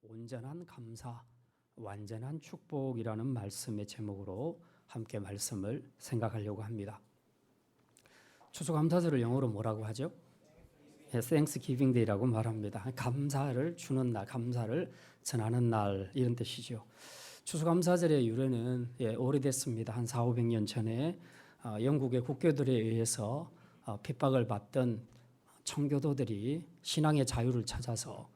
온전한 감사, 완전한 축복이라는 말씀의 제목으로 함께 말씀을 생각하려고 합니다. 추수감사절을 영어로 뭐라고 하죠? Thanksgiving Day라고 말합니다. 감사를 주는 날, 감사를 전하는 날 이런 뜻이죠. 추수감사절의 유래는 오래됐습니다. 한 400~500년 전에 영국의 국교들에 의해서 핍박을 받던 청교도들이 신앙의 자유를 찾아서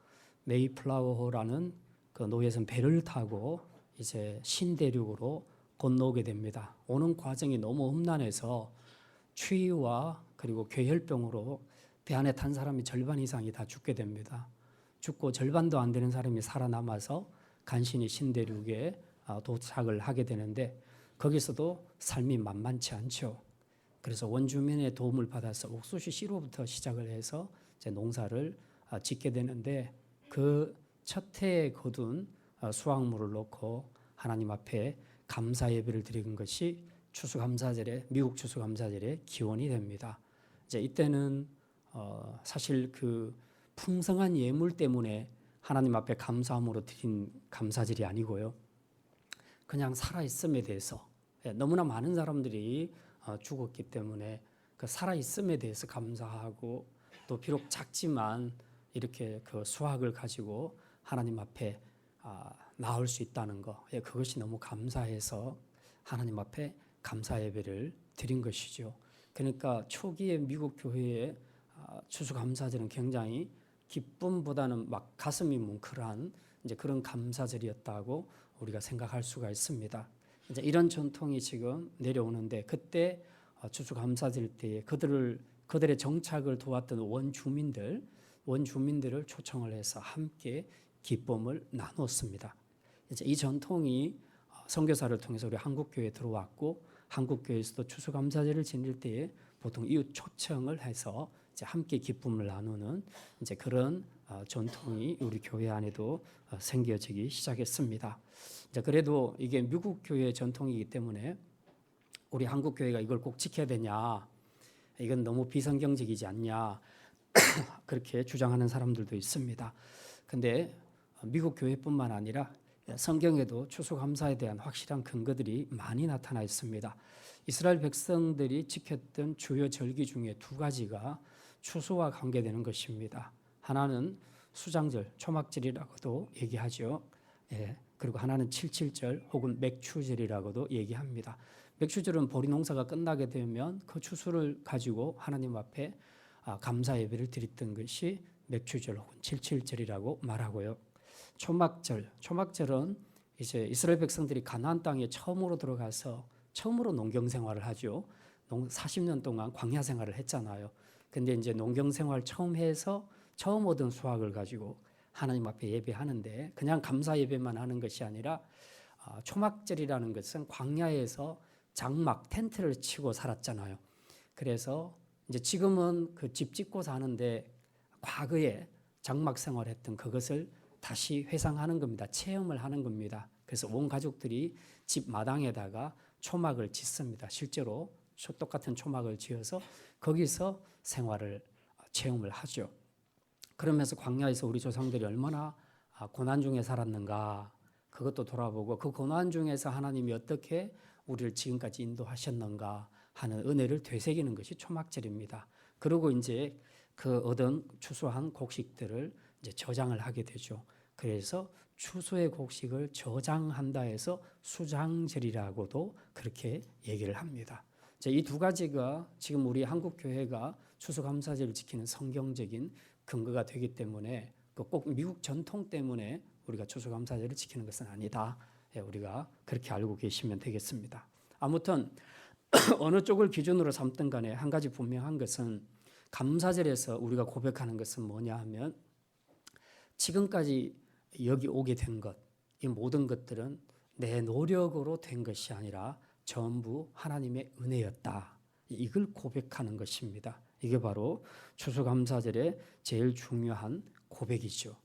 메이플라워호라는 그 노예선 배를 타고 이제 신대륙으로 건너오게 됩니다. 오는 과정이 너무 험난해서 추위와 그리고 괴혈병으로 배 안에 탄 사람이 절반 이상이 다 죽게 됩니다. 죽고 절반도 안 되는 사람이 살아남아서 간신히 신대륙에 도착을 하게 되는데 거기서도 삶이 만만치 않죠. 그래서 원주민의 도움을 받아서 옥수수 씨로부터 시작을 해서 이제 농사를 짓게 되는데 그 첫 해에 거둔 수확물을 놓고 하나님 앞에 감사 예배를 드리는 것이 추수감사절의 미국 추수감사절의 기원이 됩니다. 이제 이때는 사실 그 풍성한 예물 때문에 하나님 앞에 감사함으로 드린 감사절이 아니고요. 그냥 살아있음에 대해서 너무나 많은 사람들이 죽었기 때문에 그 살아있음에 대해서 감사하고 또 비록 작지만 이렇게 그 수확을 가지고 하나님 앞에 나올 수 있다는 거, 그것이 너무 감사해서 하나님 앞에 감사 예배를 드린 것이죠. 그러니까 초기에 미국 교회의 추수감사절은 굉장히 기쁨보다는 막 가슴이 뭉클한 이제 그런 감사절이었다고 우리가 생각할 수가 있습니다. 이제 이런 전통이 지금 내려오는데 그때 추수감사절 때에 그들의 정착을 도왔던 원주민들을 초청을 해서 함께 기쁨을 나눴습니다. 이제 이 전통이 선교사를 통해서 우리 한국교회에 들어왔고 한국교회에서도 추수감사절을 지낼 때에 보통 이웃 초청을 해서 이제 함께 기쁨을 나누는 이제 그런 전통이 우리 교회 안에도 생겨지기 시작했습니다. 이제 그래도 이게 미국 교회의 전통이기 때문에 우리 한국 교회가 이걸 꼭 지켜야 되냐? 이건 너무 비성경적이지 않냐? 그렇게 주장하는 사람들도 있습니다. 근데 미국 교회뿐만 아니라 성경에도 추수감사에 대한 확실한 근거들이 많이 나타나 있습니다. 이스라엘 백성들이 지켰던 주요 절기 중에 두 가지가 추수와 관계되는 것입니다. 하나는 수장절, 초막절이라고도 얘기하죠. 그리고 하나는 칠칠절 혹은 맥추절이라고도 얘기합니다. 맥추절은 보리 농사가 끝나게 되면 그 추수를 가지고 하나님 앞에 감사 예배를 드렸던 것이 맥추절 혹은 칠칠절이라고 말하고요. 초막절은 이제 이스라엘 백성들이 가나안 땅에 처음으로 들어가서 처음으로 농경 생활을 하죠. 40년 동안 광야 생활을 했잖아요. 근데 이제 농경 생활 처음 해서 처음 얻은 수확을 가지고 하나님 앞에 예배하는데 그냥 감사 예배만 하는 것이 아니라 초막절이라는 것은 광야에서 장막 텐트를 치고 살았잖아요. 그래서 이제 지금은 그 집 짓고 사는데 과거에 장막 생활했던 그것을 다시 회상하는 겁니다. 체험을 하는 겁니다. 그래서 온 가족들이 집 마당에다가 초막을 짓습니다. 실제로 똑같은 초막을 지어서 거기서 생활을 체험을 하죠. 그러면서 광야에서 우리 조상들이 얼마나 고난 중에 살았는가 그것도 돌아보고 그 고난 중에서 하나님이 어떻게 우리를 지금까지 인도하셨는가 하는 은혜를 되새기는 것이 초막절입니다. 그리고 이제 그 얻은 추수한 곡식들을 이제 저장을 하게 되죠. 그래서 추수의 곡식을 저장한다 해서 수장절이라고도 그렇게 얘기를 합니다. 이 두 가지가 지금 우리 한국 교회가 추수감사절을 지키는 성경적인 근거가 되기 때문에 꼭 미국 전통 때문에 우리가 추수감사절을 지키는 것은 아니다. 우리가 그렇게 알고 계시면 되겠습니다. 아무튼 어느 쪽을 기준으로 삼든 간에 한 가지 분명한 것은 감사절에서 우리가 고백하는 것은 뭐냐 하면 지금까지 여기 오게 된 것, 이 모든 것들은 내 노력으로 된 것이 아니라 전부 하나님의 은혜였다. 이걸 고백하는 것입니다. 이게 바로 추수감사절의 제일 중요한 고백이죠.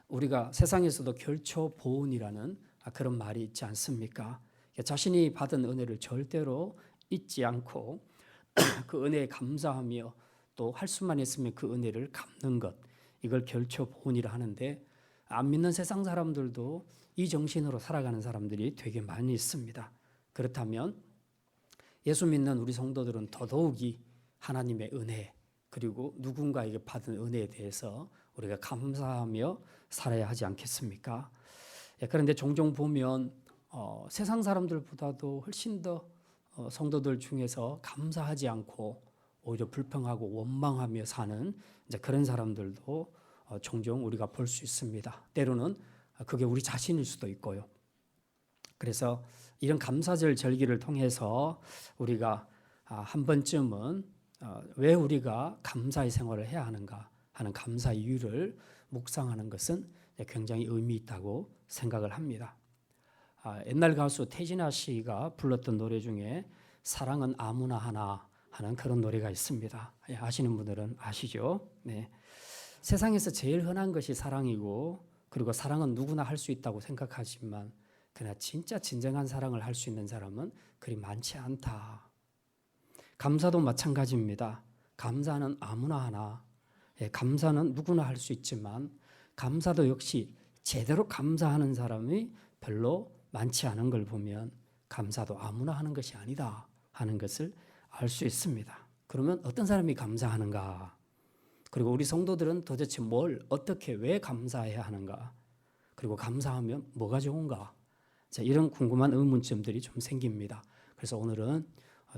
우리가 세상에서도 결초보은이라는 그런 말이 있지 않습니까? 자신이 받은 은혜를 절대로 잊지 않고 그 은혜에 감사하며 또 할 수만 있으면 그 은혜를 갚는 것, 이걸 결초보은이라 하는데 안 믿는 세상 사람들도 이 정신으로 살아가는 사람들이 되게 많이 있습니다. 그렇다면 예수 믿는 우리 성도들은 더더욱이 하나님의 은혜 그리고 누군가에게 받은 은혜에 대해서 우리가 감사하며 살아야 하지 않겠습니까? 그런데 종종 보면 세상 사람들보다도 훨씬 더 성도들 중에서 감사하지 않고 오히려 불평하고 원망하며 사는 이제 그런 사람들도 종종 우리가 볼 수 있습니다. 때로는 그게 우리 자신일 수도 있고요. 그래서 이런 감사절 절기를 통해서 우리가 한 번쯤은 왜 우리가 감사의 생활을 해야 하는가 하는 감사 이유를 묵상하는 것은 굉장히 의미 있다고 생각을 합니다. 옛날 가수 태진아 씨가 불렀던 노래 중에 사랑은 아무나 하나 하는 그런 노래가 있습니다. 아시는 분들은 아시죠? 네. 세상에서 제일 흔한 것이 사랑이고 그리고 사랑은 누구나 할 수 있다고 생각하지만 그러나 진짜 진정한 사랑을 할 수 있는 사람은 그리 많지 않다. 감사도 마찬가지입니다. 감사는 아무나 하나, 감사는 누구나 할 수 있지만 감사도 역시 제대로 감사하는 사람이 별로 많지 않은 걸 보면 감사도 아무나 하는 것이 아니다 하는 것을 알 수 있습니다. 그러면 어떤 사람이 감사하는가? 그리고 우리 성도들은 도대체 뭘 어떻게 왜 감사해야 하는가? 그리고 감사하면 뭐가 좋은가? 자, 이런 궁금한 의문점들이 좀 생깁니다. 그래서 오늘은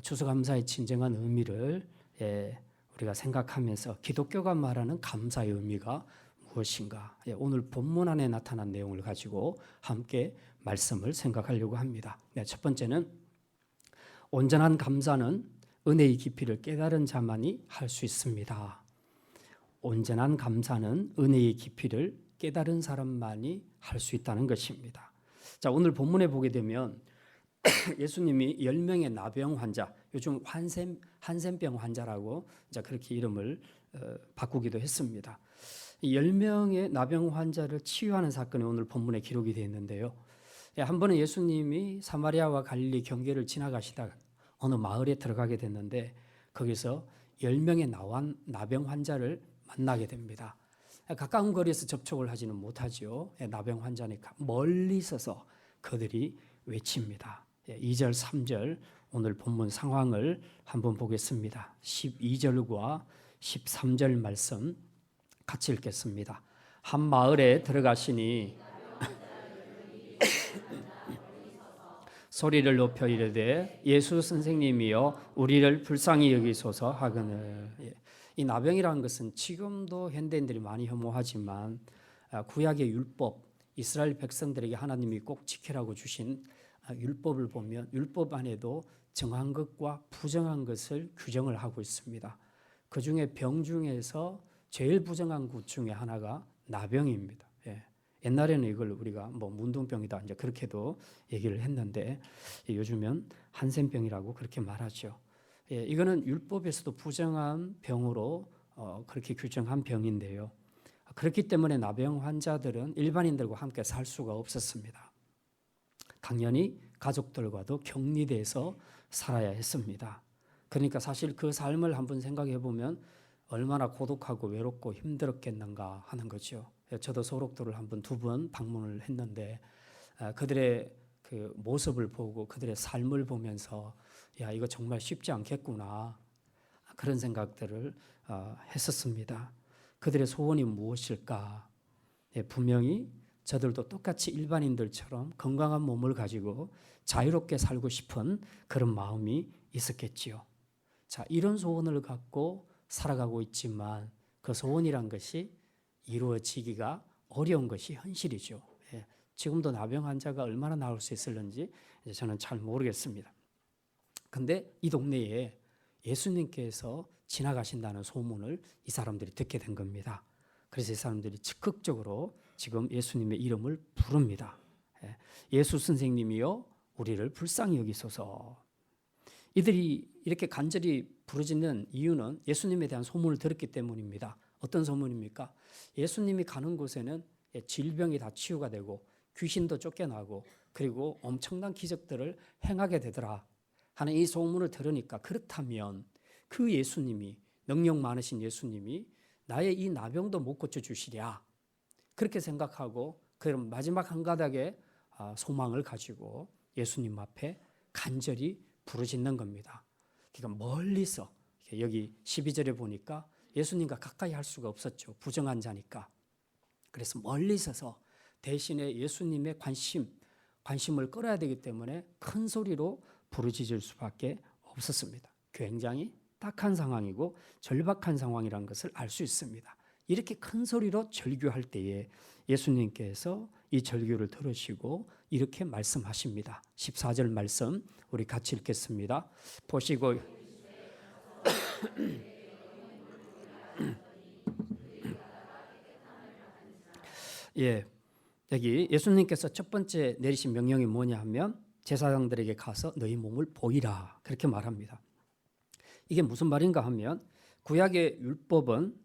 추수감사의 진정한 의미를 우리가 생각하면서 기독교가 말하는 감사의 의미가 무엇인가? 오늘 본문 안에 나타난 내용을 가지고 함께 말씀을 생각하려고 합니다. 첫 번째는 온전한 감사는 은혜의 깊이를 깨달은 자만이 할 수 있습니다. 온전한 감사는 은혜의 깊이를 깨달은 사람만이 할 수 있다는 것입니다. 자, 오늘 본문에 보게 되면 예수님이 10명의 나병 환자, 요즘 한센병 환자라고 이제 그렇게 이름을 바꾸기도 했습니다. 10명의 나병 환자를 치유하는 사건이 오늘 본문에 기록이 되어 있는데요. 한 번은 예수님이 사마리아와 갈릴리 경계를 지나가시다가 어느 마을에 들어가게 됐는데 거기서 10명의 나병 환자를 만나게 됩니다. 가까운 거리에서 접촉을 하지는 못하죠. 나병 환자니까 멀리 있어서 그들이 외칩니다. 2절, 3절 오늘 본문 상황을 한번 보겠습니다. 12절과 13절 말씀 같이 읽겠습니다. 한 마을에 들어가시니 소리를 높여 이르되 예수 선생님이여 우리를 불쌍히 여기소서 하거늘. 이 나병이라는 것은 지금도 현대인들이 많이 혐오하지만 구약의 율법, 이스라엘 백성들에게 하나님이 꼭 지키라고 주신 율법을 보면 율법 안에도 정한 것과 부정한 것을 규정을 하고 있습니다. 그 중에 병 중에서 제일 부정한 것 중에 하나가 나병입니다. 옛날에는 이걸 우리가 뭐 문둥병이다 이제 그렇게도 얘기를 했는데 요즘은 한센병이라고 그렇게 말하죠. 이거는 율법에서도 부정한 병으로 그렇게 규정한 병인데요. 그렇기 때문에 나병 환자들은 일반인들과 함께 살 수가 없었습니다. 당연히 가족들과도 격리돼서 살아야 했습니다. 그러니까 사실 그 삶을 한번 생각해 보면 얼마나 고독하고 외롭고 힘들었겠는가 하는 거죠. 저도 소록도를 한번 2번 방문을 했는데 그들의 그 모습을 보고 그들의 삶을 보면서 야, 이거 정말 쉽지 않겠구나 그런 생각들을 했었습니다. 그들의 소원이 무엇일까? 분명히 저들도 똑같이 일반인들처럼 건강한 몸을 가지고 자유롭게 살고 싶은 그런 마음이 있었겠지요. 자, 이런 소원을 갖고 살아가고 있지만 그 소원이란 것이 이루어지기가 어려운 것이 현실이죠. 지금도 나병 환자가 얼마나 나올 수 있을는지 저는 잘 모르겠습니다. 근데 이 동네에 예수님께서 지나가신다는 소문을 이 사람들이 듣게 된 겁니다. 그래서 이 사람들이 적극적으로 지금 예수님의 이름을 부릅니다. 예수 선생님이여 우리를 불쌍히 여기소서. 이들이 이렇게 간절히 부르짖는 이유는 예수님에 대한 소문을 들었기 때문입니다. 어떤 소문입니까? 예수님이 가는 곳에는 질병이 다 치유가 되고 귀신도 쫓겨나고 그리고 엄청난 기적들을 행하게 되더라 하는 이 소문을 들으니까 그렇다면 그 예수님이 능력 많으신 예수님이 나의 이 나병도 못 고쳐주시랴 그렇게 생각하고 그런 마지막 한 가닥의 소망을 가지고 예수님 앞에 간절히 부르짖는 겁니다. 그러니까 멀리서 여기 12절에 보니까 예수님과 가까이 할 수가 없었죠. 부정한 자니까. 그래서 멀리 서서 대신에 예수님의 관심을 끌어야 되기 때문에 큰 소리로 부르짖을 수밖에 없었습니다. 굉장히 딱한 상황이고 절박한 상황이라는 것을 알 수 있습니다. 이렇게 큰 소리로 절규할 때에 예수님께서 이 절규를 들으시고 이렇게 말씀하십니다. 14절 말씀 우리 같이 읽겠습니다. 보시고 예, 여기 예수님께서 첫 번째 내리신 명령이 뭐냐 하면 제사장들에게 가서 너희 몸을 보이라 그렇게 말합니다. 이게 무슨 말인가 하면 구약의 율법은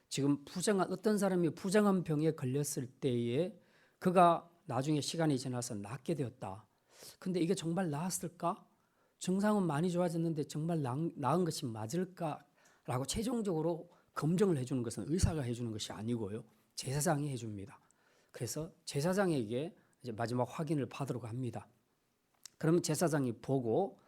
지금 어떤 사람이 부정한 병에 걸렸을 때에 그가 나중에 시간이 지나서 낫게 되었다. 근데 이게 정말 나았을까? 증상은 많이 좋아졌는데 정말 나은 것이 맞을까라고 최종적으로 검증을 해주는 것은 의사가 해주는 것이 아니고요. 제사장이 해줍니다. 그래서 제사장에게 이제 마지막 확인을 받으러 합니다. 그러면 제사장이 보고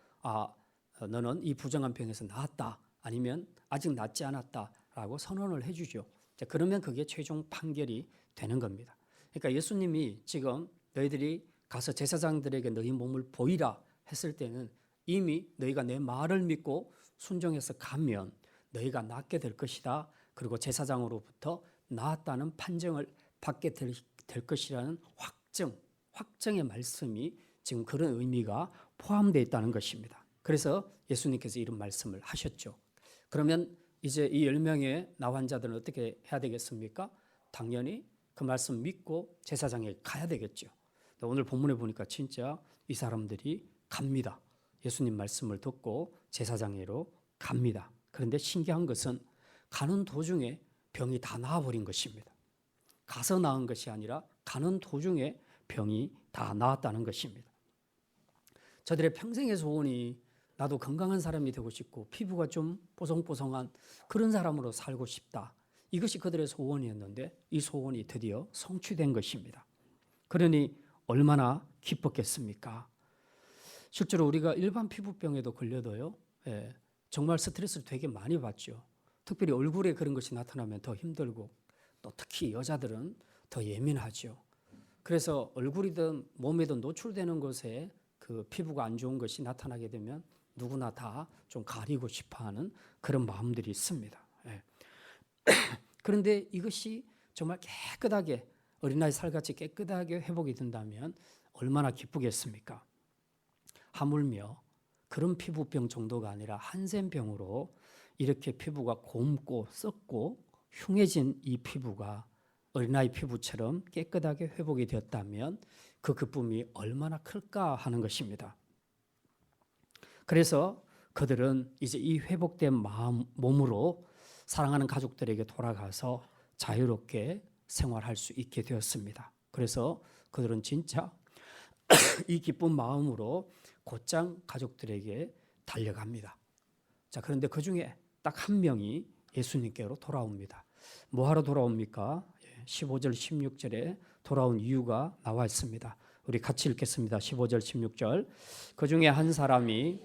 너는 이 부정한 병에서 나았다 아니면 아직 낫지 않았다라고 선언을 해주죠. 그러면 그게 최종 판결이 되는 겁니다. 그러니까 예수님이 지금 너희들이 가서 제사장들에게 너희 몸을 보이라 했을 때는 이미 너희가 내 말을 믿고 순종해서 가면 너희가 낫게 될 것이다. 그리고 제사장으로부터 나았다는 판정을 받게 될 것이라는 확정의 말씀이 지금 그런 의미가 포함되어 있다는 것입니다. 그래서 예수님께서 이런 말씀을 하셨죠. 그러면 이제 이 10명의 나 환자들은 어떻게 해야 되겠습니까? 당연히 그 말씀 믿고 제사장에 가야 되겠죠. 오늘 본문에 보니까 진짜 이 사람들이 갑니다. 예수님 말씀을 듣고 제사장에로 갑니다. 그런데 신기한 것은 가는 도중에 병이 다 나아버린 것입니다. 가서 나은 것이 아니라 가는 도중에 병이 다 나았다는 것입니다. 저들의 평생의 소원이 나도 건강한 사람이 되고 싶고 피부가 좀 뽀송뽀송한 그런 사람으로 살고 싶다. 이것이 그들의 소원이었는데 이 소원이 드디어 성취된 것입니다. 그러니 얼마나 기뻤겠습니까? 실제로 우리가 일반 피부병에도 걸려도요, 정말 스트레스를 되게 많이 받죠. 특별히 얼굴에 그런 것이 나타나면 더 힘들고 또 특히 여자들은 더 예민하죠. 그래서 얼굴이든 몸이든 노출되는 곳에 그 피부가 안 좋은 것이 나타나게 되면 누구나 다 좀 가리고 싶어하는 그런 마음들이 있습니다. 그런데 이것이 정말 깨끗하게 어린아이 살같이 깨끗하게 회복이 된다면 얼마나 기쁘겠습니까? 하물며 그런 피부병 정도가 아니라 한센병으로 이렇게 피부가 곪고 썩고 흉해진 이 피부가 어린아이 피부처럼 깨끗하게 회복이 되었다면 그 기쁨이 얼마나 클까 하는 것입니다. 그래서 그들은 이제 이 회복된 몸으로 사랑하는 가족들에게 돌아가서 자유롭게 생활할 수 있게 되었습니다. 그래서 그들은 진짜 이 기쁜 마음으로 곧장 가족들에게 달려갑니다. 자, 그런데 그 중에 딱 한 명이 예수님께로 돌아옵니다. 뭐하러 돌아옵니까? 15절, 16절에 돌아온 이유가 나와 있습니다. 우리 같이 읽겠습니다. 15절, 16절. 그 중에 한 사람이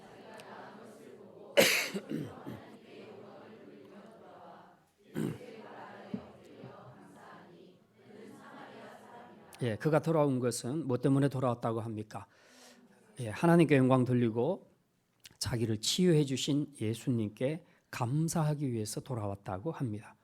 그가 돌아온 것은 뭐 때문에 돌아왔다고 합니까? 하나님께 영광 돌리고 자기를 치유해 주신 예수님께 감사하기 위해서 돌아왔다고 합니다.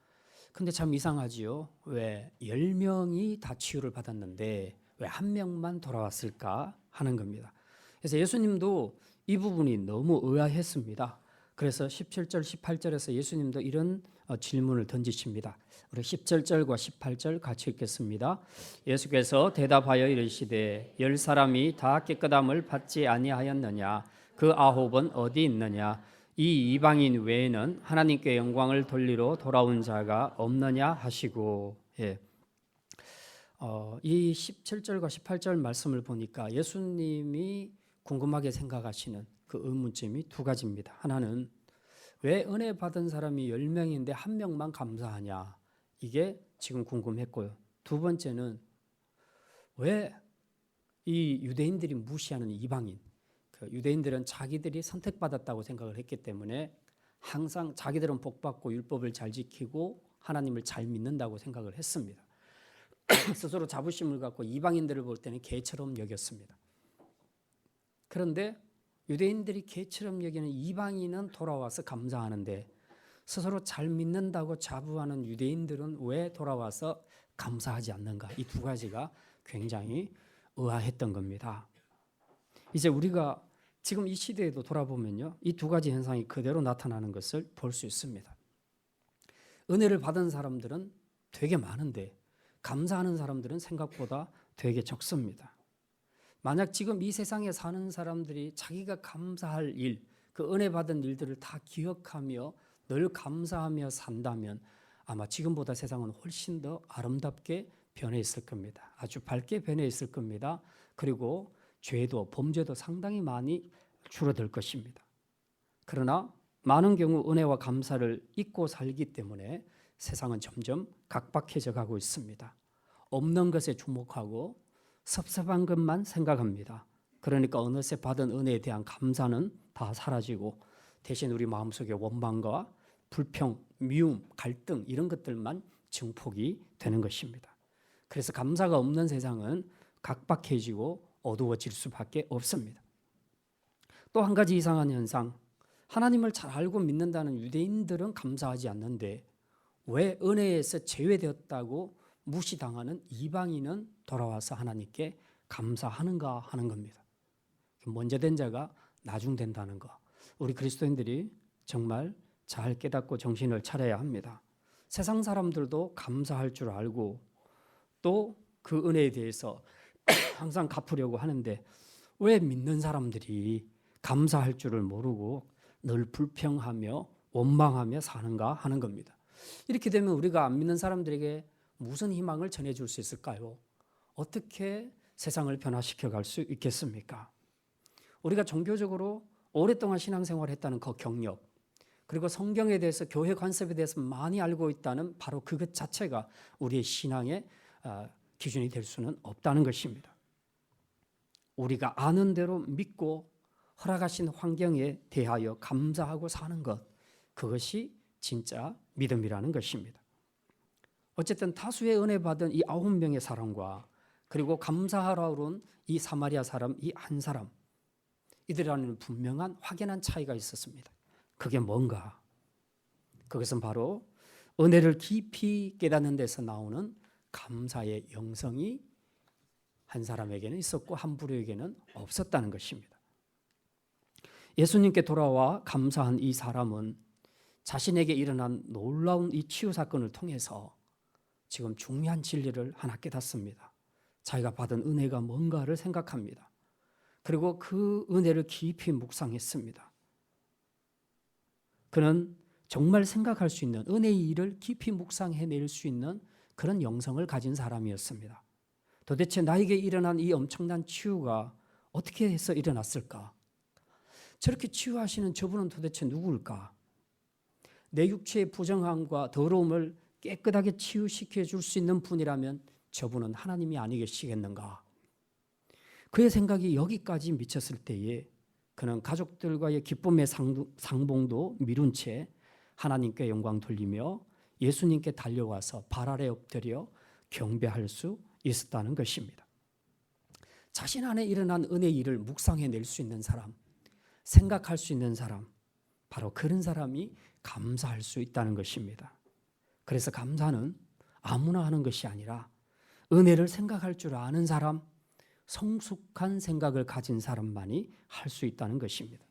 근데 참 이상하지요. 왜 10명이 다 치유를 받았는데 왜 한 명만 돌아왔을까 하는 겁니다. 그래서 예수님도 이 부분이 너무 의아했습니다. 그래서 17절, 18절에서 예수님도 이런 질문을 던지십니다. 우리 17절과 18절 같이 읽겠습니다. 예수께서 대답하여 이르시되 10사람이 다 깨끗함을 받지 아니하였느냐? 그 9은 어디 있느냐? 이 이방인 외에는 하나님께 영광을 돌리러 돌아온 자가 없느냐 하시고, 이 17절과 18절 말씀을 보니까 예수님이 궁금하게 생각하시는 그 의문점이 두 가지입니다. 하나는 왜 은혜 받은 사람이 10명인데 한 명만 감사하냐? 이게 지금 궁금했고요. 두 번째는 왜 이 유대인들이 무시하는 이방인, 그 유대인들은 자기들이 선택받았다고 생각을 했기 때문에 항상 자기들은 복받고 율법을 잘 지키고 하나님을 잘 믿는다고 생각을 했습니다. 스스로 자부심을 갖고 이방인들을 볼 때는 개처럼 여겼습니다. 그런데 유대인들이 개처럼 여기는 이방인은 돌아와서 감사하는데 스스로 잘 믿는다고 자부하는 유대인들은 왜 돌아와서 감사하지 않는가? 이 두 가지가 굉장히 의아했던 겁니다. 이제 우리가 지금 이 시대에도 돌아보면요, 이 두 가지 현상이 그대로 나타나는 것을 볼 수 있습니다. 은혜를 받은 사람들은 되게 많은데 감사하는 사람들은 생각보다 되게 적습니다. 만약 지금 이 세상에 사는 사람들이 자기가 감사할 일, 그 은혜 받은 일들을 다 기억하며 늘 감사하며 산다면 아마 지금보다 세상은 훨씬 더 아름답게 변해 있을 겁니다. 아주 밝게 변해 있을 겁니다. 그리고 죄도 범죄도 상당히 많이 줄어들 것입니다. 그러나 많은 경우 은혜와 감사를 잊고 살기 때문에 세상은 점점 각박해져 가고 있습니다. 없는 것에 주목하고 섭섭한 것만 생각합니다. 그러니까 어느새 받은 은혜에 대한 감사는 다 사라지고 대신 우리 마음속에 원망과 불평, 미움, 갈등 이런 것들만 증폭이 되는 것입니다. 그래서 감사가 없는 세상은 각박해지고 어두워질 수밖에 없습니다. 또 한 가지 이상한 현상, 하나님을 잘 알고 믿는다는 유대인들은 감사하지 않는데 왜 은혜에서 제외되었다고 무시당하는 이방인은 돌아와서 하나님께 감사하는가 하는 겁니다. 먼저 된 자가 나중 된다는 거. 우리 그리스도인들이 정말 잘 깨닫고 정신을 차려야 합니다. 세상 사람들도 감사할 줄 알고 또 그 은혜에 대해서 항상 갚으려고 하는데 왜 믿는 사람들이 감사할 줄을 모르고 늘 불평하며 원망하며 사는가 하는 겁니다. 이렇게 되면 우리가 안 믿는 사람들에게 무슨 희망을 전해줄 수 있을까요? 어떻게 세상을 변화시켜 갈 수 있겠습니까? 우리가 종교적으로 오랫동안 신앙생활을 했다는 그 경력, 그리고 성경에 대해서 교회 관습에 대해서 많이 알고 있다는 바로 그것 자체가 우리의 신앙의 기준이 될 수는 없다는 것입니다. 우리가 아는 대로 믿고 허락하신 환경에 대하여 감사하고 사는 것, 그것이 진짜 믿음이라는 것입니다. 어쨌든 다수의 은혜 받은 이 9명의 사람과 그리고 감사하러 온 이 사마리아 사람, 이 한 사람, 이들 안에는 분명한 확연한 차이가 있었습니다. 그게 뭔가? 그것은 바로 은혜를 깊이 깨닫는 데서 나오는 감사의 영성이 한 사람에게는 있었고 한 부류에게는 없었다는 것입니다. 예수님께 돌아와 감사한 이 사람은 자신에게 일어난 놀라운 이 치유 사건을 통해서 지금 중요한 진리를 하나 깨닫습니다. 자기가 받은 은혜가 뭔가를 생각합니다. 그리고 그 은혜를 깊이 묵상했습니다. 그는 정말 생각할 수 있는 은혜의 일을 깊이 묵상해낼 수 있는 그런 영성을 가진 사람이었습니다. 도대체 나에게 일어난 이 엄청난 치유가 어떻게 해서 일어났을까? 저렇게 치유하시는 저분은 도대체 누구일까? 내 육체의 부정함과 더러움을 깨끗하게 치유시켜 줄 수 있는 분이라면 저분은 하나님이 아니겠시겠는가? 그의 생각이 여기까지 미쳤을 때에 그는 가족들과의 기쁨의 상봉도 미룬 채 하나님께 영광 돌리며 예수님께 달려와서 발 아래 엎드려 경배할 수 있었다는 것입니다. 자신 안에 일어난 은혜의 일을 묵상해낼 수 있는 사람, 생각할 수 있는 사람, 바로 그런 사람이 감사할 수 있다는 것입니다. 그래서 감사는 아무나 하는 것이 아니라 은혜를 생각할 줄 아는 사람, 성숙한 생각을 가진 사람만이 할 수 있다는 것입니다.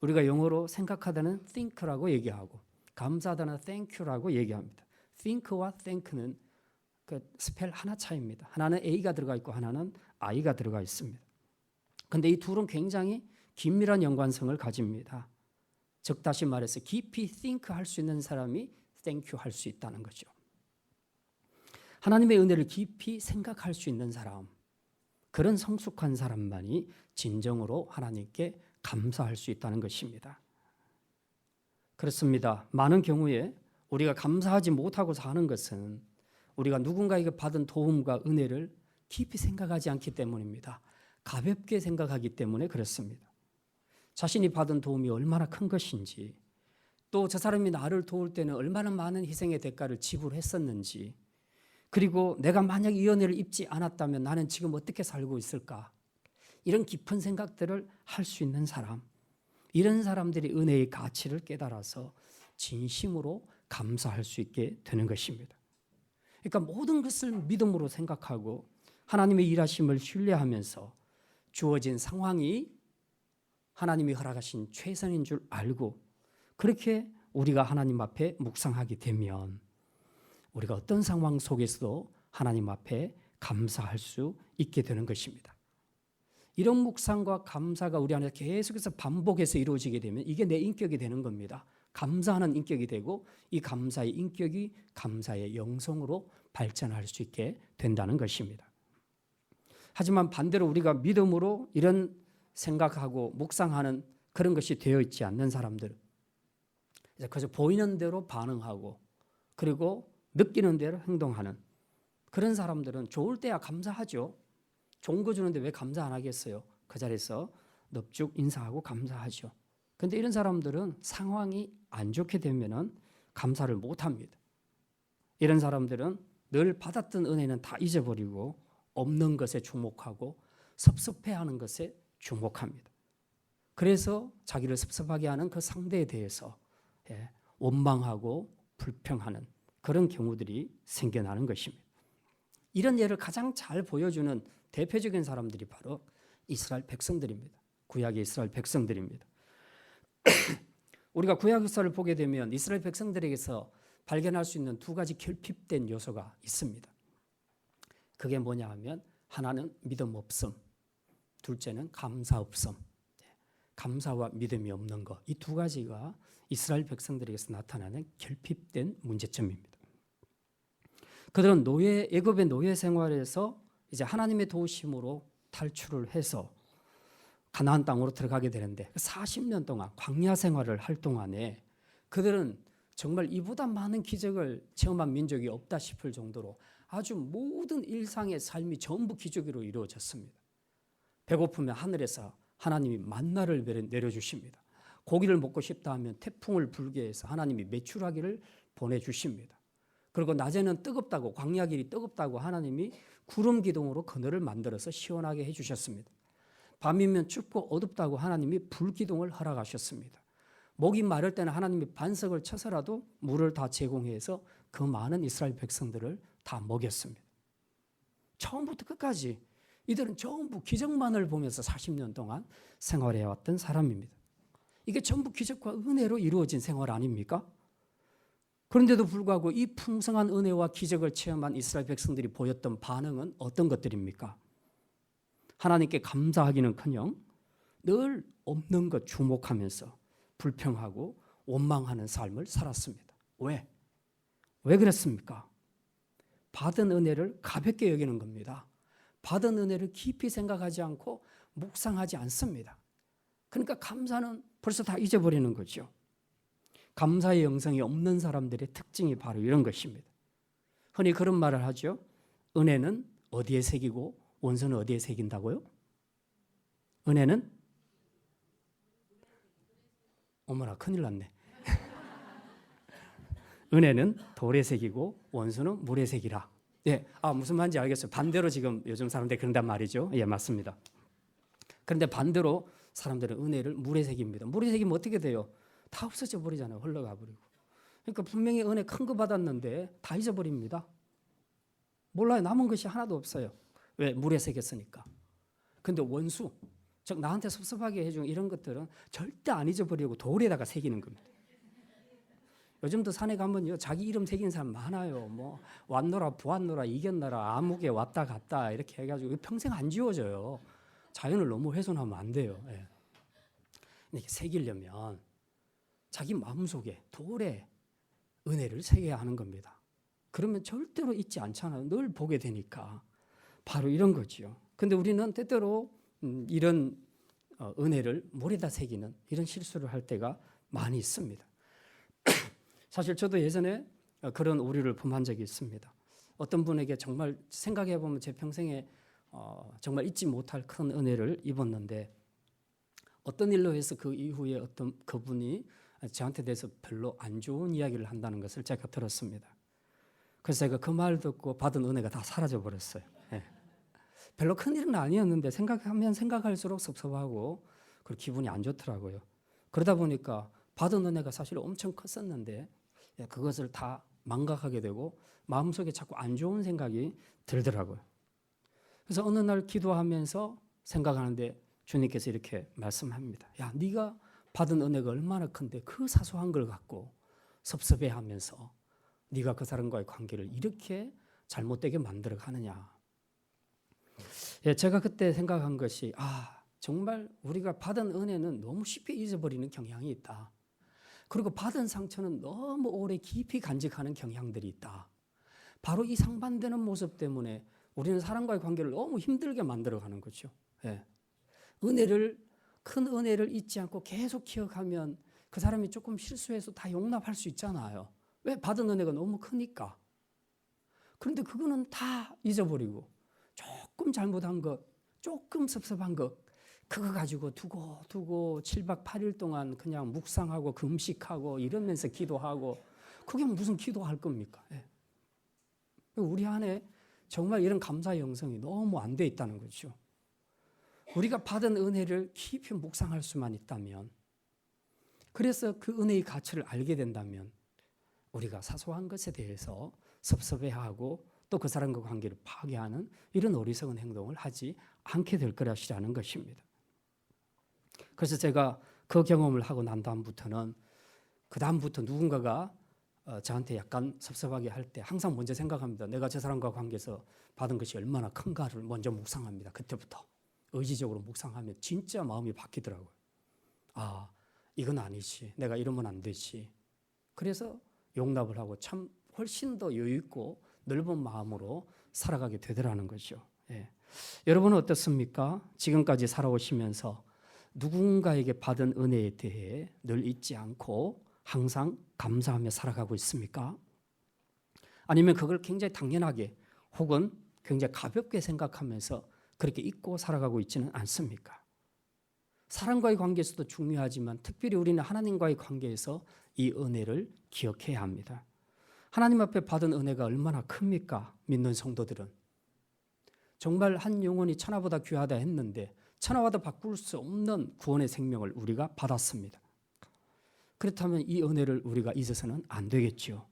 우리가 영어로 생각하다는 think라고 얘기하고 감사하다는 thank유라고 얘기합니다. think와 thank는 그 스펠 하나 차이입니다. 하나는 A가 들어가 있고 하나는 I가 들어가 있습니다. 그런데 이 둘은 굉장히 긴밀한 연관성을 가집니다. 즉 다시 말해서 깊이 think 할 수 있는 사람이 thank you 할 수 있다는 거죠. 하나님의 은혜를 깊이 생각할 수 있는 사람, 그런 성숙한 사람만이 진정으로 하나님께 감사할 수 있다는 것입니다. 그렇습니다. 많은 경우에 우리가 감사하지 못하고 사는 것은 우리가 누군가에게 받은 도움과 은혜를 깊이 생각하지 않기 때문입니다. 가볍게 생각하기 때문에 그렇습니다. 자신이 받은 도움이 얼마나 큰 것인지, 또 저 사람이 나를 도울 때는 얼마나 많은 희생의 대가를 지불했었는지, 그리고 내가 만약 이 은혜를 입지 않았다면 나는 지금 어떻게 살고 있을까? 이런 깊은 생각들을 할 수 있는 사람, 이런 사람들이 은혜의 가치를 깨달아서 진심으로 감사할 수 있게 되는 것입니다. 그러니까 모든 것을 믿음으로 생각하고 하나님의 일하심을 신뢰하면서 주어진 상황이 하나님이 허락하신 최선인 줄 알고 그렇게 우리가 하나님 앞에 묵상하게 되면 우리가 어떤 상황 속에서도 하나님 앞에 감사할 수 있게 되는 것입니다. 이런 묵상과 감사가 우리 안에 계속해서 반복해서 이루어지게 되면 이게 내 인격이 되는 겁니다. 감사하는 인격이 되고 이 감사의 인격이 감사의 영성으로 발전할 수 있게 된다는 것입니다. 하지만 반대로 우리가 믿음으로 이런 생각하고 묵상하는 그런 것이 되어 있지 않는 사람들, 그저 보이는 대로 반응하고 그리고 느끼는 대로 행동하는 그런 사람들은 좋을 때야 감사하죠. 좋은 거 주는데 왜 감사 안 하겠어요? 그 자리에서 넙죽 인사하고 감사하죠. 그런데 이런 사람들은 상황이 안 좋게 되면은 감사를 못 합니다. 이런 사람들은 늘 받았던 은혜는 다 잊어버리고 없는 것에 주목하고 섭섭해하는 것에 주목합니다. 그래서 자기를 섭섭하게 하는 그 상대에 대해서 원망하고 불평하는 그런 경우들이 생겨나는 것입니다. 이런 예를 가장 잘 보여주는 대표적인 사람들이 바로 이스라엘 백성들입니다. 구약의 이스라엘 백성들입니다. 우리가 구약 역사를 보게 되면 이스라엘 백성들에게서 발견할 수 있는 두 가지 결핍된 요소가 있습니다. 그게 뭐냐 하면 하나는 믿음 없음, 둘째는 감사 없음. 감사와 믿음이 없는 것, 이 두 가지가 이스라엘 백성들에게서 나타나는 결핍된 문제점입니다. 그들은 애굽의 노예 생활에서 이제 하나님의 도우심으로 탈출을 해서 가나안 땅으로 들어가게 되는데 40년 동안 광야 생활을 할 동안에 그들은 정말 이보다 많은 기적을 체험한 민족이 없다 싶을 정도로 아주 모든 일상의 삶이 전부 기적으로 이루어졌습니다. 배고프면 하늘에서 하나님이 만나를 내려주십니다. 고기를 먹고 싶다 하면 태풍을 불게 해서 하나님이 메추라기를 보내주십니다. 그리고 낮에는 뜨겁다고, 광야길이 뜨겁다고 하나님이 구름 기둥으로 그늘을 만들어서 시원하게 해주셨습니다. 밤이면 춥고 어둡다고 하나님이 불 기둥을 허락하셨습니다. 목이 마를 때는 하나님이 반석을 쳐서라도 물을 다 제공해서 그 많은 이스라엘 백성들을 다 먹였습니다. 처음부터 끝까지 이들은 전부 기적만을 보면서 40년 동안 생활해왔던 사람입니다. 이게 전부 기적과 은혜로 이루어진 생활 아닙니까? 그런데도 불구하고 이 풍성한 은혜와 기적을 체험한 이스라엘 백성들이 보였던 반응은 어떤 것들입니까? 하나님께 감사하기는커녕 늘 없는 것 주목하면서 불평하고 원망하는 삶을 살았습니다. 왜? 왜 그랬습니까? 받은 은혜를 가볍게 여기는 겁니다. 받은 은혜를 깊이 생각하지 않고 묵상하지 않습니다. 그러니까 감사는 벌써 다 잊어버리는 거죠. 감사의 영성이 없는 사람들의 특징이 바로 이런 것입니다. 흔히 그런 말을 하죠. 은혜는 어디에 새기고 원수는 어디에 새긴다고요? 은혜는? 어머나 큰일 났네. 은혜는 돌에 새기고 원수는 물에 새기라. 예, 무슨 말인지 알겠어요. 반대로 지금 요즘 사람들이 그런단 말이죠. 예, 맞습니다. 그런데 반대로 사람들은 은혜를 물에 새깁니다. 물에 새기면 어떻게 돼요? 다 없어져 버리잖아요. 흘러가 버리고. 그러니까 분명히 은혜 큰 거 받았는데 다 잊어버립니다. 몰라요. 남은 것이 하나도 없어요. 왜? 물에 새겼으니까. 근데 원수, 즉 나한테 섭섭하게 해준 이런 것들은 절대 안 잊어버리고 돌에다가 새기는 겁니다. 요즘도 산에 가면요, 자기 이름 새기는 사람 많아요. 뭐 왔노라, 보았노라, 이겼노라, 아무개 왔다 갔다 이렇게 해가지고 평생 안 지워져요. 자연을 너무 훼손하면 안 돼요. 예. 이렇게 새기려면 자기 마음속에 돌에 은혜를 새겨야 하는 겁니다. 그러면 절대로 잊지 않잖아요. 늘 보게 되니까. 바로 이런 거죠. 근데 우리는 때때로 이런 은혜를 물에다 새기는 이런 실수를 할 때가 많이 있습니다. 사실 저도 예전에 그런 오류를 범한 적이 있습니다. 어떤 분에게 정말 생각해 보면 제 평생에 정말 잊지 못할 큰 은혜를 입었는데 어떤 일로 해서 그 이후에 어떤 그분이 저한테 대해서 별로 안 좋은 이야기를 한다는 것을 제가 들었습니다. 그래서 제가 그 말 듣고 받은 은혜가 다 사라져 버렸어요. 예. 별로 큰 일은 아니었는데 생각하면 생각할수록 섭섭하고 그리고 기분이 안 좋더라고요. 그러다 보니까 받은 은혜가 사실 엄청 컸었는데 그것을 다 망각하게 되고 마음속에 자꾸 안 좋은 생각이 들더라고요. 그래서 어느 날 기도하면서 생각하는데 주님께서 이렇게 말씀합니다. 야, 네가 받은 은혜가 얼마나 큰데 그 사소한 걸 갖고 섭섭해하면서 네가 그 사람과의 관계를 이렇게 잘못되게 만들어 가느냐. 제가 그때 생각한 것이 정말 우리가 받은 은혜는 너무 쉽게 잊어버리는 경향이 있다. 그리고 받은 상처는 너무 오래 깊이 간직하는 경향들이 있다. 바로 이 상반되는 모습 때문에 우리는 사람과의 관계를 너무 힘들게 만들어가는 거죠. 큰 은혜를 잊지 않고 계속 기억하면 그 사람이 조금 실수해서 다 용납할 수 있잖아요. 왜? 받은 은혜가 너무 크니까. 그런데 그거는 다 잊어버리고 조금 잘못한 것, 조금 섭섭한 것, 그거 가지고 두고 7박 8일 동안 그냥 묵상하고 금식하고 이러면서 기도하고 그게 무슨 기도할 겁니까? 우리 안에 정말 이런 감사의 영성이 너무 안 돼 있다는 거죠. 우리가 받은 은혜를 깊이 묵상할 수만 있다면, 그래서 그 은혜의 가치를 알게 된다면 우리가 사소한 것에 대해서 섭섭해하고 또 그 사람과 관계를 파괴하는 이런 어리석은 행동을 하지 않게 될 것이라는 것입니다. 그래서 제가 그 경험을 하고 난 다음부터는 그다음부터 누군가가 저한테 약간 섭섭하게 할 때 항상 먼저 생각합니다. 내가 저 사람과 관계에서 받은 것이 얼마나 큰가를 먼저 묵상합니다. 그때부터 의지적으로 묵상하면 진짜 마음이 바뀌더라고요. 이건 아니지. 내가 이러면 안 되지. 그래서 용납을 하고 참 훨씬 더 여유 있고 넓은 마음으로 살아가게 되더라는 거죠. 여러분은 어떻습니까? 지금까지 살아오시면서 누군가에게 받은 은혜에 대해 늘 잊지 않고 항상 감사하며 살아가고 있습니까? 아니면 그걸 굉장히 당연하게 혹은 굉장히 가볍게 생각하면서 그렇게 잊고 살아가고 있지는 않습니까? 사람과의 관계에서도 중요하지만 특별히 우리는 하나님과의 관계에서 이 은혜를 기억해야 합니다. 하나님 앞에 받은 은혜가 얼마나 큽니까? 믿는 성도들은. 정말 한 영혼이 천하보다 귀하다 했는데 천하와도 바꿀 수 없는 구원의 생명을 우리가 받았습니다. 그렇다면 이 은혜를 우리가 잊어서는 안 되겠죠.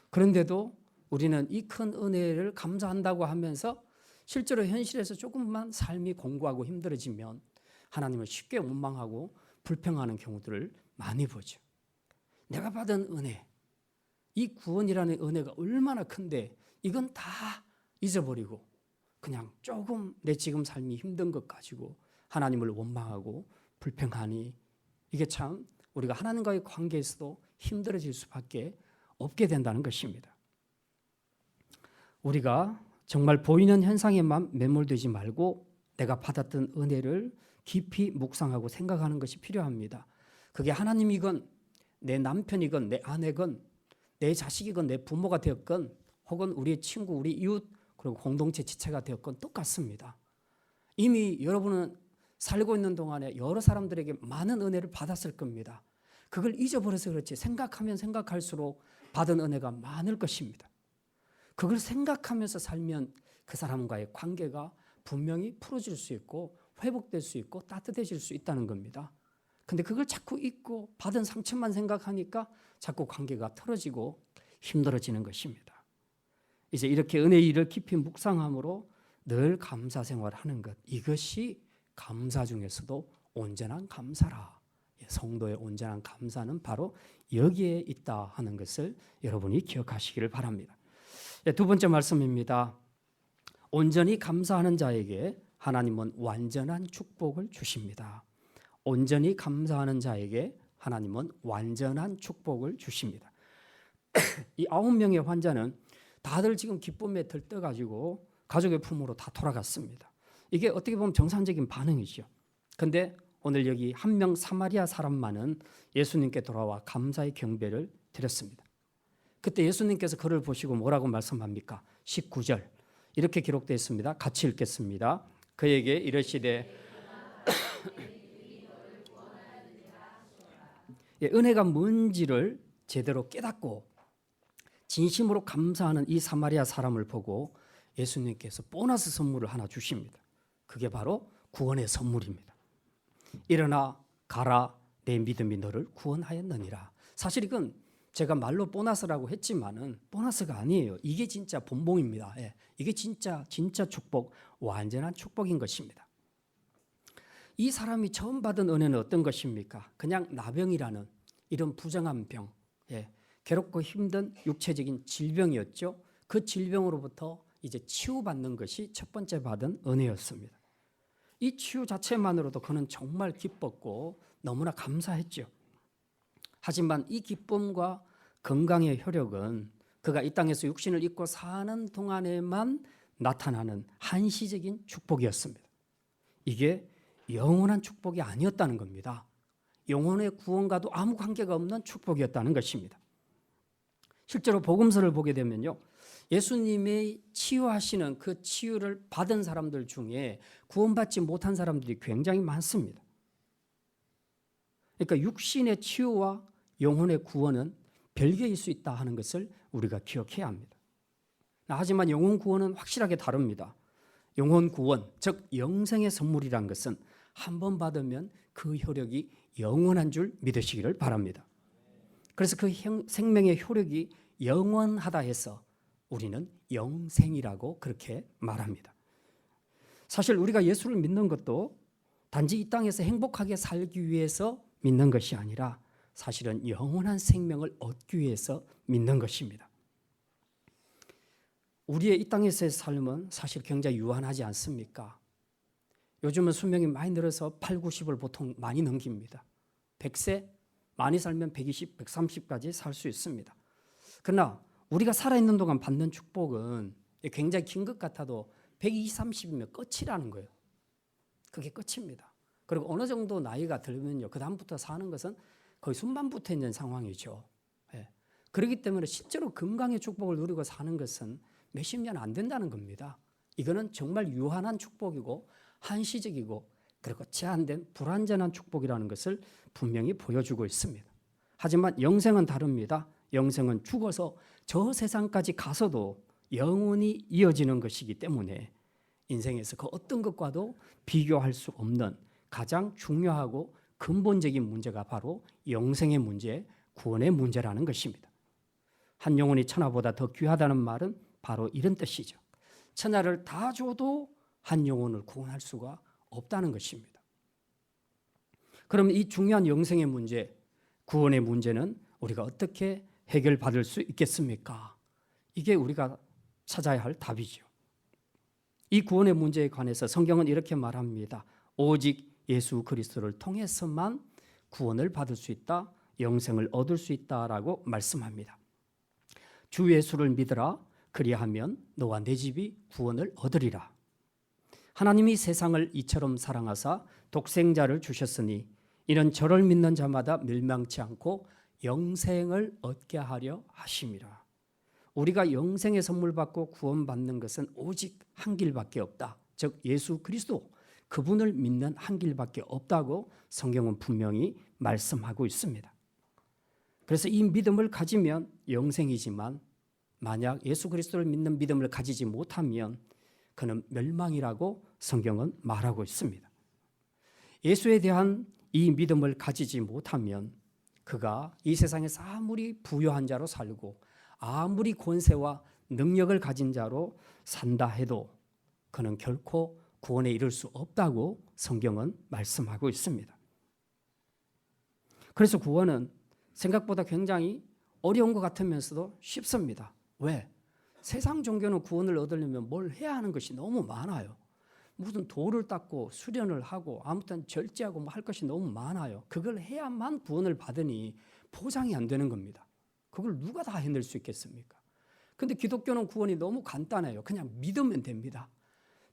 그런데도 우리는 이 큰 은혜를 감사한다고 하면서 실제로 현실에서 조금만 삶이 공고하고 힘들어지면 하나님을 쉽게 원망하고 불평하는 경우들을 많이 보죠. 내가 받은 은혜, 이 구원이라는 은혜가 얼마나 큰데 이건 다 잊어버리고 그냥 조금 내 지금 삶이 힘든 것 가지고 하나님을 원망하고 불평하니 이게 참 우리가 하나님과의 관계에서도 힘들어질 수밖에 없게 된다는 것입니다. 우리가 정말 보이는 현상에만 매몰되지 말고 내가 받았던 은혜를 깊이 묵상하고 생각하는 것이 필요합니다. 그게 하나님이건 내 남편이건 내 아내건 내 자식이건 내 부모가 되었건 혹은 우리의 친구, 우리 이웃 그리고 공동체 지체가 되었건 똑같습니다. 이미 여러분은 살고 있는 동안에 여러 사람들에게 많은 은혜를 받았을 겁니다. 그걸 잊어버려서 그렇지 생각하면 생각할수록 받은 은혜가 많을 것입니다. 그걸 생각하면서 살면 그 사람과의 관계가 분명히 풀어질 수 있고 회복될 수 있고 따뜻해질 수 있다는 겁니다. 근데 그걸 자꾸 잊고 받은 상처만 생각하니까 자꾸 관계가 틀어지고 힘들어지는 것입니다. 이제 이렇게 은혜의 일을 깊이 묵상함으로 늘 감사 생활하는 것, 이것이 감사 중에서도 온전한 감사라. 성도의 온전한 감사는 바로 여기에 있다 하는 것을 여러분이 기억하시기를 바랍니다. 두 번째 말씀입니다. 온전히 감사하는 자에게 하나님은 완전한 축복을 주십니다. 온전히 감사하는 자에게 하나님은 완전한 축복을 주십니다. 이 9명의 환자는 다들 지금 기쁨에 들떠가지고 가족의 품으로 다 돌아갔습니다. 이게 어떻게 보면 정상적인 반응이죠. 그런데 오늘 여기 한 명 사마리아 사람만은 예수님께 돌아와 감사의 경배를 드렸습니다. 그때 예수님께서 그를 보시고 뭐라고 말씀합니까? 19절 이렇게 기록되어 있습니다. 같이 읽겠습니다. 그에게 이르시되 은혜가 뭔지를 제대로 깨닫고 진심으로 감사하는 이 사마리아 사람을 보고 예수님께서 보너스 선물을 하나 주십니다. 그게 바로 구원의 선물입니다. 일어나 가라, 내 믿음이 너를 구원하였느니라. 사실 이건 제가 말로 보너스라고 했지만은 보너스가 아니에요. 이게 진짜 본봉입니다. 이게 진짜 축복, 완전한 축복인 것입니다. 이 사람이 처음 받은 은혜는 어떤 것입니까? 그냥 나병이라는 이런 부정한 병, 괴롭고 힘든 육체적인 질병이었죠. 그 질병으로부터 이제 치유받는 것이 첫 번째 받은 은혜였습니다. 이 치유 자체만으로도 그는 정말 기뻤고 너무나 감사했죠. 하지만 이 기쁨과 건강의 효력은 그가 이 땅에서 육신을 입고 사는 동안에만 나타나는 한시적인 축복이었습니다. 이게 영원한 축복이 아니었다는 겁니다. 영혼의 구원과도 아무 관계가 없는 축복이었다는 것입니다. 실제로 복음서를 보게 되면요, 예수님이 치유하시는 그 치유를 받은 사람들 중에 구원받지 못한 사람들이 굉장히 많습니다. 그러니까 육신의 치유와 영혼의 구원은 별개일 수 있다 하는 것을 우리가 기억해야 합니다. 하지만 영혼 구원은 확실하게 다릅니다. 영혼 구원, 즉 영생의 선물이란 것은 한 번 받으면 그 효력이 영원한 줄 믿으시기를 바랍니다. 그래서 그 생명의 효력이 영원하다 해서 우리는 영생이라고 그렇게 말합니다. 사실 우리가 예수를 믿는 것도 단지 이 땅에서 행복하게 살기 위해서 믿는 것이 아니라 사실은 영원한 생명을 얻기 위해서 믿는 것입니다. 우리의 이 땅에서의 삶은 사실 굉장히 유한하지 않습니까? 요즘은 수명이 많이 늘어서 8, 90을 보통 많이 넘깁니다. 100세 많이 살면 120, 130까지 살 수 있습니다. 그러나 우리가 살아있는 동안 받는 축복은 굉장히 긴 것 같아도 120, 30이면 끝이라는 거예요. 그게 끝입니다. 그리고 어느 정도 나이가 들면요, 그 다음부터 사는 것은 거의 숨만 붙어 있는 상황이죠. 그렇기 때문에 실제로 건강의 축복을 누리고 사는 것은 몇십 년 안 된다는 겁니다. 이거는 정말 유한한 축복이고 한시적이고 그리고 제한된 불완전한 축복이라는 것을 분명히 보여주고 있습니다. 하지만 영생은 다릅니다. 영생은 죽어서 저 세상까지 가서도 영원히 이어지는 것이기 때문에 인생에서 그 어떤 것과도 비교할 수 없는 가장 중요하고 근본적인 문제가 바로 영생의 문제, 구원의 문제라는 것입니다. 한 영혼이 천하보다 더 귀하다는 말은 바로 이런 뜻이죠. 천하를 다 줘도 한 영혼을 구원할 수가 없다는 것입니다. 그러면 이 중요한 영생의 문제, 구원의 문제는 우리가 어떻게 해결받을 수 있겠습니까? 이게 우리가 찾아야 할 답이죠. 이 구원의 문제에 관해서 성경은 이렇게 말합니다. 오직 예수 그리스도를 통해서만 구원을 받을 수 있다, 영생을 얻을 수 있다라고 말씀합니다. 주 예수를 믿으라, 그리하면 너와 내 집이 구원을 얻으리라. 하나님이 세상을 이처럼 사랑하사 독생자를 주셨으니 이는 저를 믿는 자마다 멸망치 않고 영생을 얻게 하려 하심이라. 우리가 영생의 선물 받고 구원받는 것은 오직 한 길밖에 없다. 즉 예수 그리스도, 그분을 믿는 한 길밖에 없다고 성경은 분명히 말씀하고 있습니다. 그래서 이 믿음을 가지면 영생이지만 만약 예수 그리스도를 믿는 믿음을 가지지 못하면 그는 멸망이라고 성경은 말하고 있습니다. 예수에 대한 이 믿음을 가지지 못하면 그가 이 세상에서 아무리 부유한 자로 살고 아무리 권세와 능력을 가진 자로 산다 해도 그는 결코 구원에 이를 수 없다고 성경은 말씀하고 있습니다. 그래서 구원은 생각보다 굉장히 어려운 것 같으면서도 쉽습니다. 왜? 세상 종교는 구원을 얻으려면 뭘 해야 하는 것이 너무 많아요. 무슨 돌을 닦고 수련을 하고 아무튼 절제하고 뭐 할 것이 너무 많아요. 그걸 해야만 구원을 받으니 보장이 안 되는 겁니다. 그걸 누가 다 해낼 수 있겠습니까? 근데 기독교는 구원이 너무 간단해요. 그냥 믿으면 됩니다.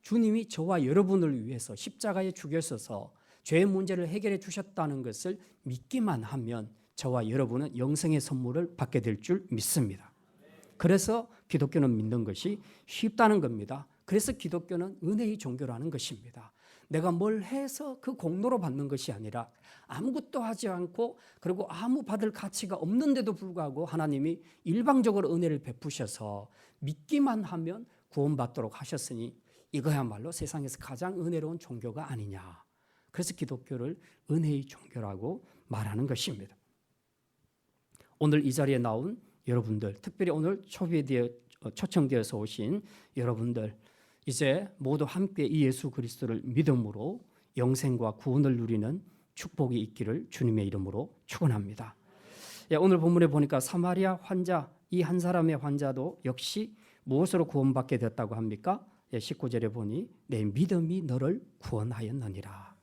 주님이 저와 여러분을 위해서 십자가에 죽여서서 죄의 문제를 해결해 주셨다는 것을 믿기만 하면 저와 여러분은 영생의 선물을 받게 될 줄 믿습니다. 그래서 기독교는 믿는 것이 쉽다는 겁니다. 그래서 기독교는 은혜의 종교라는 것입니다. 내가 뭘 해서 그 공로로 받는 것이 아니라 아무것도 하지 않고 그리고 아무 받을 가치가 없는데도 불구하고 하나님이 일방적으로 은혜를 베푸셔서 믿기만 하면 구원받도록 하셨으니 이거야말로 세상에서 가장 은혜로운 종교가 아니냐. 그래서 기독교를 은혜의 종교라고 말하는 것입니다. 오늘 이 자리에 나온 여러분들, 특별히 오늘 초청되어서 오신 여러분들, 이제 모두 함께 이 예수 그리스도를 믿음으로 영생과 구원을 누리는 축복이 있기를 주님의 이름으로 축원합니다. 오늘 본문에 보니까 사마리아 환자, 이 한 사람의 환자도 역시 무엇으로 구원받게 됐다고 합니까? 19절에 보니 내 믿음이 너를 구원하였느니라.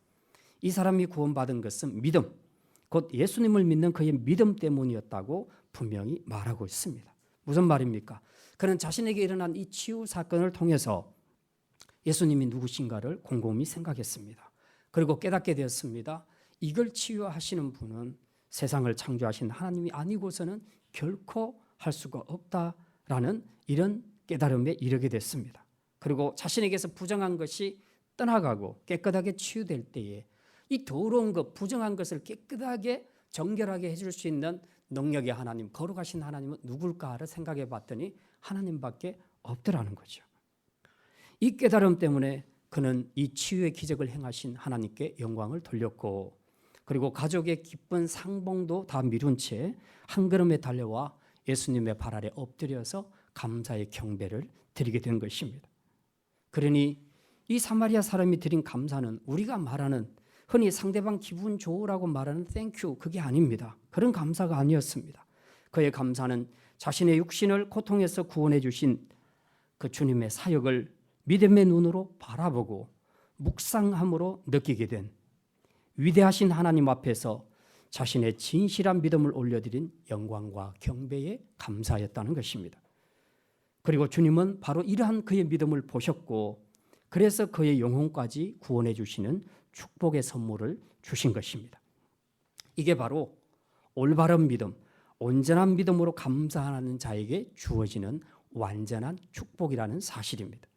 이 사람이 구원받은 것은 믿음, 곧 예수님을 믿는 그의 믿음 때문이었다고 분명히 말하고 있습니다. 무슨 말입니까? 그는 자신에게 일어난 이 치유 사건을 통해서 예수님이 누구신가를 곰곰이 생각했습니다. 그리고 깨닫게 되었습니다. 이걸 치유하시는 분은 세상을 창조하신 하나님이 아니고서는 결코 할 수가 없다라는 이런 깨달음에 이르게 됐습니다. 그리고 자신에게서 부정한 것이 떠나가고 깨끗하게 치유될 때에 이 더러운 것, 부정한 것을 깨끗하게 정결하게 해줄 수 있는 능력의 하나님, 거룩하신 하나님은 누굴까를 생각해 봤더니 하나님밖에 없더라는 거죠. 이 깨달음 때문에 그는 이 치유의 기적을 행하신 하나님께 영광을 돌렸고, 그리고 가족의 기쁜 상봉도 다 미룬 채 한 걸음에 달려와 예수님의 발 아래 엎드려서 감사의 경배를 드리게 된 것입니다. 그러니 이 사마리아 사람이 드린 감사는 우리가 말하는 흔히 상대방 기분 좋으라고 말하는 땡큐, 그게 아닙니다. 그런 감사가 아니었습니다. 그의 감사는 자신의 육신을 고통에서 구원해 주신 그 주님의 사역을 믿음의 눈으로 바라보고 묵상함으로 느끼게 된 위대하신 하나님 앞에서 자신의 진실한 믿음을 올려드린 영광과 경배의 감사였다는 것입니다. 그리고 주님은 바로 이러한 그의 믿음을 보셨고, 그래서 그의 영혼까지 구원해 주시는 축복의 선물을 주신 것입니다. 이게 바로 올바른 믿음, 온전한 믿음으로 감사하는 자에게 주어지는 완전한 축복이라는 사실입니다.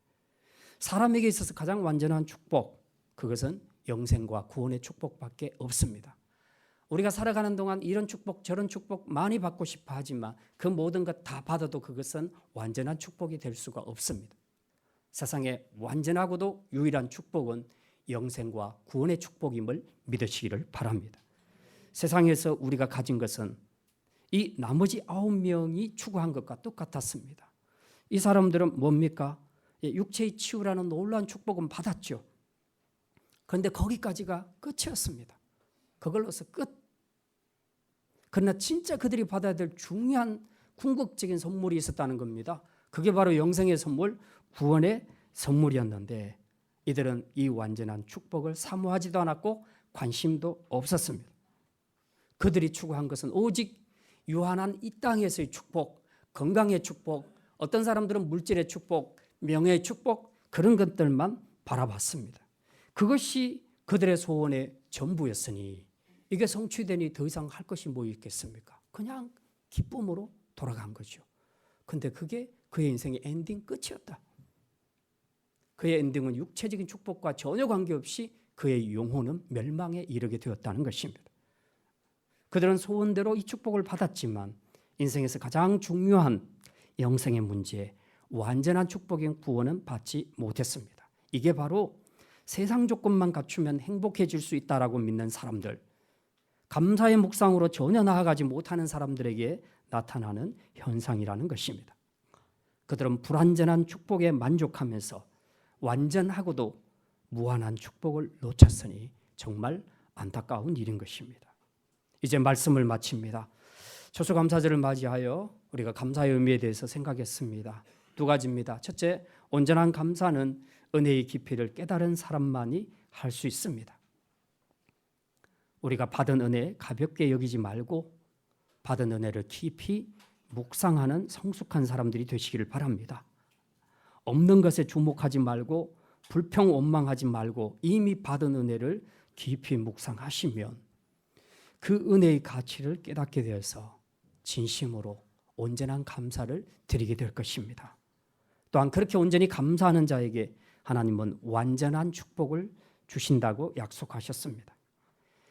사람에게 있어서 가장 완전한 축복, 그것은 영생과 구원의 축복밖에 없습니다. 우리가 살아가는 동안 이런 축복 저런 축복 많이 받고 싶어 하지만 그 모든 것 다 받아도 그것은 완전한 축복이 될 수가 없습니다. 세상에 완전하고도 유일한 축복은 영생과 구원의 축복임을 믿으시기를 바랍니다. 세상에서 우리가 가진 것은 이 나머지 9명이 추구한 것과 똑같았습니다. 이 사람들은 뭡니까? 육체의 치유라는 놀라운 축복은 받았죠. 그런데 거기까지가 끝이었습니다. 그걸로서 끝. 그러나 진짜 그들이 받아야 될 중요한 궁극적인 선물이 있었다는 겁니다. 그게 바로 영생의 선물, 구원의 선물이었는데 이들은 이 완전한 축복을 사모하지도 않았고 관심도 없었습니다. 그들이 추구한 것은 오직 유한한 이 땅에서의 축복, 건강의 축복, 어떤 사람들은 물질의 축복, 명예의 축복, 그런 것들만 바라봤습니다. 그것이 그들의 소원의 전부였으니 이게 성취되니 더 이상 할 것이 뭐 있겠습니까? 그냥 기쁨으로 돌아간 거죠. 근데 그게 그의 인생의 엔딩 끝이었다. 그의 엔딩은 육체적인 축복과 전혀 관계없이 그의 영혼은 멸망에 이르게 되었다는 것입니다. 그들은 소원대로 이 축복을 받았지만 인생에서 가장 중요한 영생의 문제, 완전한 축복인 구원은 받지 못했습니다. 이게 바로 세상 조건만 갖추면 행복해질 수 있다라고 믿는 사람들, 감사의 묵상으로 전혀 나아가지 못하는 사람들에게 나타나는 현상이라는 것입니다. 그들은 불완전한 축복에 만족하면서 완전하고도 무한한 축복을 놓쳤으니 정말 안타까운 일인 것입니다. 이제 말씀을 마칩니다. 추수감사절을 맞이하여 우리가 감사의 의미에 대해서 생각했습니다. 두 가지입니다. 첫째, 온전한 감사는 은혜의 깊이를 깨달은 사람만이 할 수 있습니다. 우리가 받은 은혜 가볍게 여기지 말고 받은 은혜를 깊이 묵상하는 성숙한 사람들이 되시기를 바랍니다. 없는 것에 주목하지 말고 불평 원망하지 말고 이미 받은 은혜를 깊이 묵상하시면 그 은혜의 가치를 깨닫게 되어서 진심으로 온전한 감사를 드리게 될 것입니다. 또한 그렇게 온전히 감사하는 자에게 하나님은 완전한 축복을 주신다고 약속하셨습니다.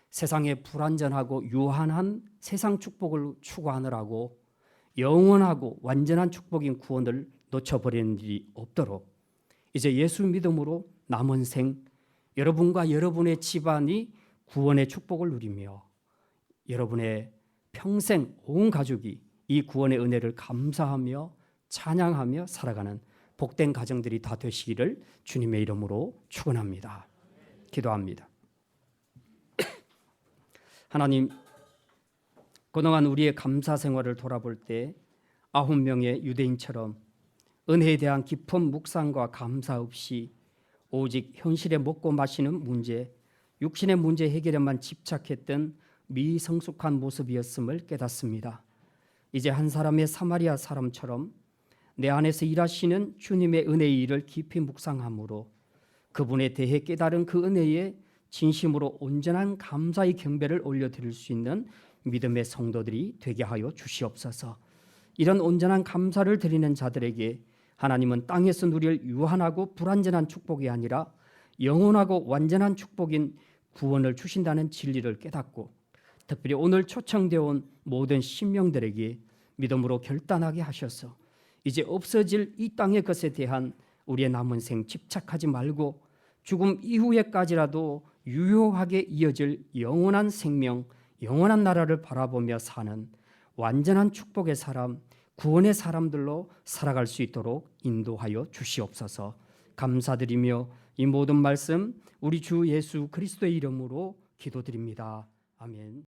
세상에 불완전하고 유한한 세상 축복을 추구하느라고 영원하고 완전한 축복인 구원을 놓쳐버리는 일이 없도록 이제 예수 믿음으로 남은 생 여러분과 여러분의 집안이 구원의 축복을 누리며 여러분의 평생 온 가족이 이 구원의 은혜를 감사하며 찬양하며 살아가는 복된 가정들이 다 되시기를 주님의 이름으로 축원합니다. 기도합니다. 하나님, 그동안 우리의 감사 생활을 돌아볼 때 9명의 유대인처럼 은혜에 대한 깊은 묵상과 감사 없이 오직 현실에 먹고 마시는 문제, 육신의 문제 해결에만 집착했던 미성숙한 모습이었음을 깨닫습니다. 이제 한 사람의 사마리아 사람처럼 내 안에서 일하시는 주님의 은혜의 일을 깊이 묵상함으로 그분에 대해 깨달은 그 은혜에 진심으로 온전한 감사의 경배를 올려드릴 수 있는 믿음의 성도들이 되게 하여 주시옵소서. 이런 온전한 감사를 드리는 자들에게 하나님은 땅에서 누릴 유한하고 불완전한 축복이 아니라 영원하고 완전한 축복인 구원을 주신다는 진리를 깨닫고 특별히 오늘 초청되어 온 모든 신명들에게 믿음으로 결단하게 하셔서 이제 없어질 이 땅의 것에 대한 우리의 남은 생 집착하지 말고 죽음 이후에까지라도 유효하게 이어질 영원한 생명, 영원한 나라를 바라보며 사는 완전한 축복의 사람, 구원의 사람들로 살아갈 수 있도록 인도하여 주시옵소서. 감사드리며 이 모든 말씀 우리 주 예수 그리스도의 이름으로 기도드립니다. 아멘.